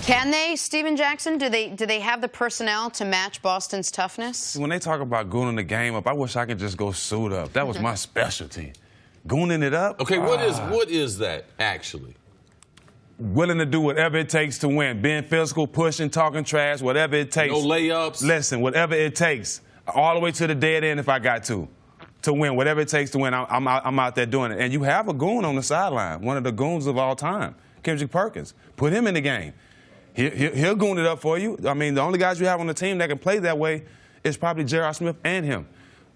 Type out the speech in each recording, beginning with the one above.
Can they, Steven Jackson? Do they have the personnel to match Boston's toughness? When they talk about gooning the game up, I wish I could just go suit up. That was my specialty. Gooning it up. Okay, what is that actually? Willing to do whatever it takes to win. Being physical, pushing, talking trash, whatever it takes. No layups. Listen, whatever it takes. All the way to the dead end if I got to win. Whatever it takes to win, I'm out there doing it. And you have a goon on the sideline, one of the goons of all time, Kendrick Perkins. Put him in the game. He'll goon it up for you. I mean, the only guys you have on the team that can play that way is probably J.R. Smith and him.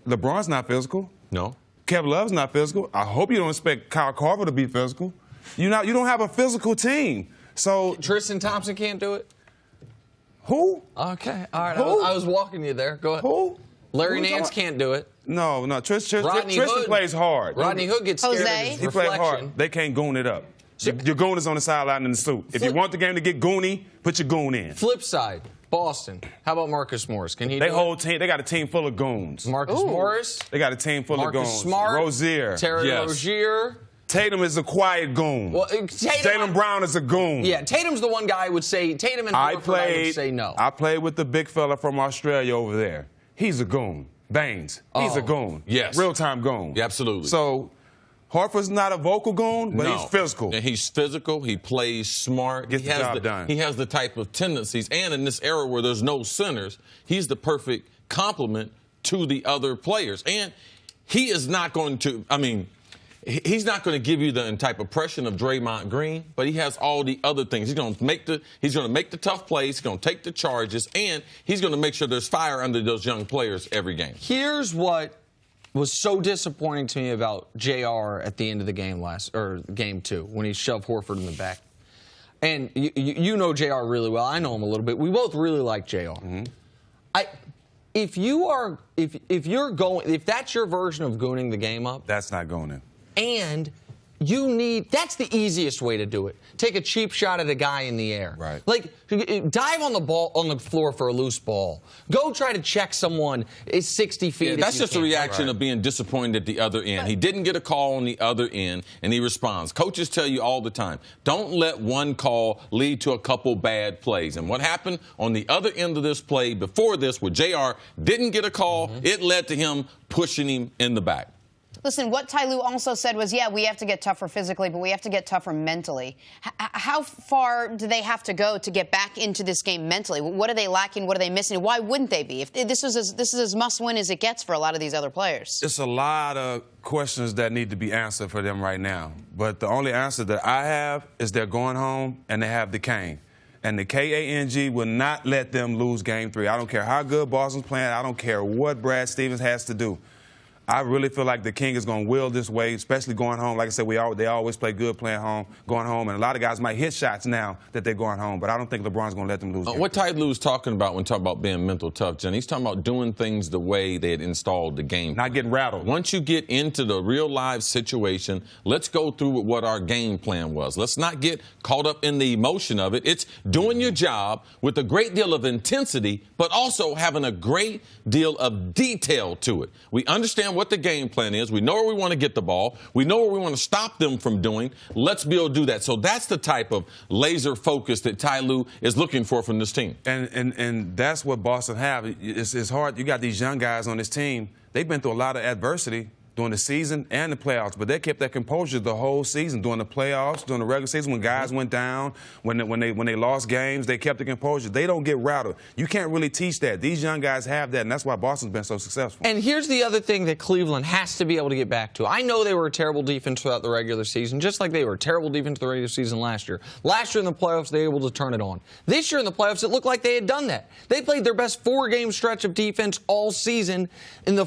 LeBron's not physical. No. Kevin Love's not physical. I hope you don't expect Kyle Korver to be physical. You don't have a physical team. So Tristan Thompson can't do it? Who? Okay, all right. Who? I was walking you there. Go ahead. Who? Larry Nance can't do it. No. Tristan Hood plays hard. Rodney Hood gets scared of his He reflection. plays hard. They can't goon it up. Your goon is on the sideline in the suit. If you want the game to get goony, put your goon in. Flip side, Boston. How about Marcus Morris? Can he do it? They got a team full of goons. Marcus Morris? They got a team full of goons. Marcus Smart. Rozier. Terry Rozier. Tatum is a quiet goon. Well, Jaylen Brown is a goon. Yeah, Tatum's the one guy I would say. Tatum and Horford, I would say no. I played with the big fella from Australia over there. He's a goon. Baines. He's a goon. Yes. Real-time goon. Yeah, absolutely. So Horford's not a vocal goon, but he's physical. And he's physical. He plays smart. Gets the job done. He has the type of tendencies. And in this era where there's no centers, he's the perfect complement to the other players. And he is not going to, he's not going to give you the type of pressure of Draymond Green, but he has all the other things. He's going to make the tough plays. He's going to take the charges, and he's going to make sure there's fire under those young players every game. Here's what was so disappointing to me about JR at the end of the game game 2 when he shoved Horford in the back. And you know JR really well. I know him a little bit. We both really like JR. Mm-hmm. If that's your version of gooning the game up, that's not going in. And that's the easiest way to do it. Take a cheap shot at a guy in the air. Right. Like, dive on the floor for a loose ball. Go try to check someone 60 feet. Yeah, that's just a reaction of being disappointed at the other end. He didn't get a call on the other end, and he responds. Coaches tell you all the time, don't let one call lead to a couple bad plays. And what happened on the other end of this play before this, where JR didn't get a call, it led to him pushing him in the back. Listen, what Ty Lue also said was, yeah, we have to get tougher physically, but we have to get tougher mentally. How far do they have to go to get back into this game mentally? What are they lacking? What are they missing? Why wouldn't they be? If this is as must-win as it gets for a lot of these other players. It's a lot of questions that need to be answered for them right now. But the only answer that I have is they're going home and they have the cane. And the KANG will not let them lose Game 3. I don't care how good Boston's playing. I don't care what Brad Stevens has to do. I really feel like the King is going to will this way, especially going home. Like I said, they always play good playing home, going home. And a lot of guys might hit shots now that they're going home. But I don't think LeBron's going to let them lose. What Ty Lue's talking about when talking about being mental tough, Jen, he's talking about doing things the way they had installed the game. Not getting rattled. Once you get into the real live situation, let's go through what our game plan was. Let's not get caught up in the emotion of it. It's doing your job with a great deal of intensity, but also having a great deal of detail to it. We understand what the game plan is. We know where we want to get the ball. We know what we want to stop them from doing. Let's be able to do that. So that's the type of laser focus that Ty Lue is looking for from this team. And that's what Boston have. It's hard. You got these young guys on this team. They've been through a lot of adversity during the season and the playoffs, but they kept their composure the whole season. During the playoffs, during the regular season, when guys went down, when they lost games, they kept the composure. They don't get rattled. You can't really teach that. These young guys have that, and that's why Boston's been so successful. And here's the other thing that Cleveland has to be able to get back to. I know they were a terrible defense throughout the regular season, just like they were a terrible defense the regular season last year. Last year in the playoffs, they were able to turn it on. This year in the playoffs, it looked like they had done that. They played their best 4-game stretch of defense all season in the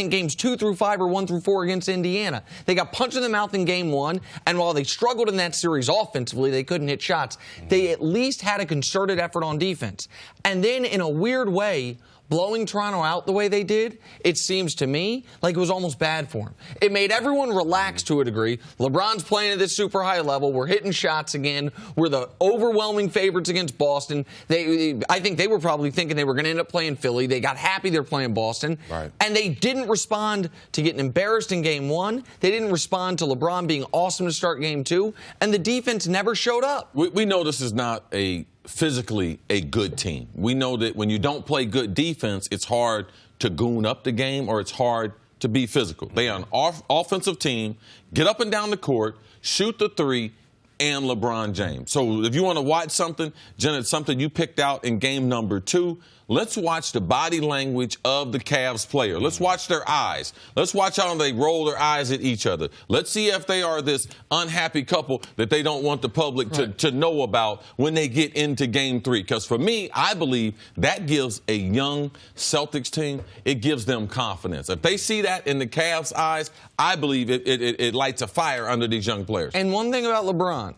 games 2 through 5 or 1 through 4 against Indiana. They got punched in the mouth in game 1, and while they struggled in that series offensively, they couldn't hit shots. They at least had a concerted effort on defense. And then, in a weird way, blowing Toronto out the way they did, it seems to me like it was almost bad for them. It made everyone relax to a degree. LeBron's playing at this super high level. We're hitting shots again. We're the overwhelming favorites against Boston. I think they were probably thinking they were going to end up playing Philly. They got happy they're playing Boston. Right. And they didn't respond to getting embarrassed in game 1. They didn't respond to LeBron being awesome to start game 2. And the defense never showed up. We know this is not a physically a good team. We know that when you don't play good defense, it's hard to goon up the game or it's hard to be physical. They are an offensive team, get up and down the court, shoot the three, and LeBron James. So if you want to watch something, Jenna, it's something you picked out in game number 2. Let's watch the body language of the Cavs player. Let's watch their eyes. Let's watch how they roll their eyes at each other. Let's see if they are this unhappy couple that they don't want the public to know about when they get into game 3. Because for me, I believe that gives a young Celtics team, it gives them confidence. If they see that in the Cavs' eyes, I believe it lights a fire under these young players. And one thing about LeBron,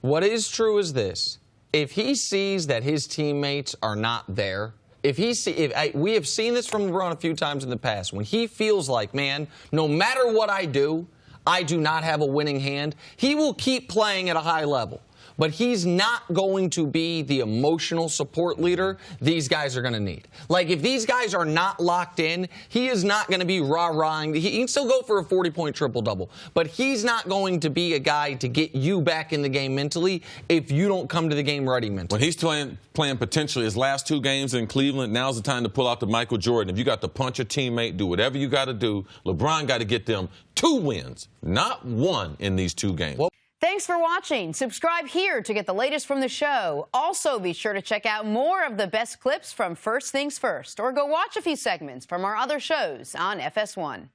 what is true is this. If he sees that his teammates are not there, we have seen this from LeBron a few times in the past. When he feels like, man, no matter what I do not have a winning hand, he will keep playing at a high level. But he's not going to be the emotional support leader these guys are going to need. Like, if these guys are not locked in, he is not going to be rah-rahing. He can still go for a 40-point triple-double, but he's not going to be a guy to get you back in the game mentally if you don't come to the game ready mentally. When he's playing potentially his last 2 games in Cleveland, now's the time to pull out the Michael Jordan. If you got to punch a teammate, do whatever you got to do. LeBron got to get them 2 wins, not 1 in these 2 games. Thanks for watching. Subscribe here to get the latest from the show. Also, be sure to check out more of the best clips from First Things First, or go watch a few segments from our other shows on FS1.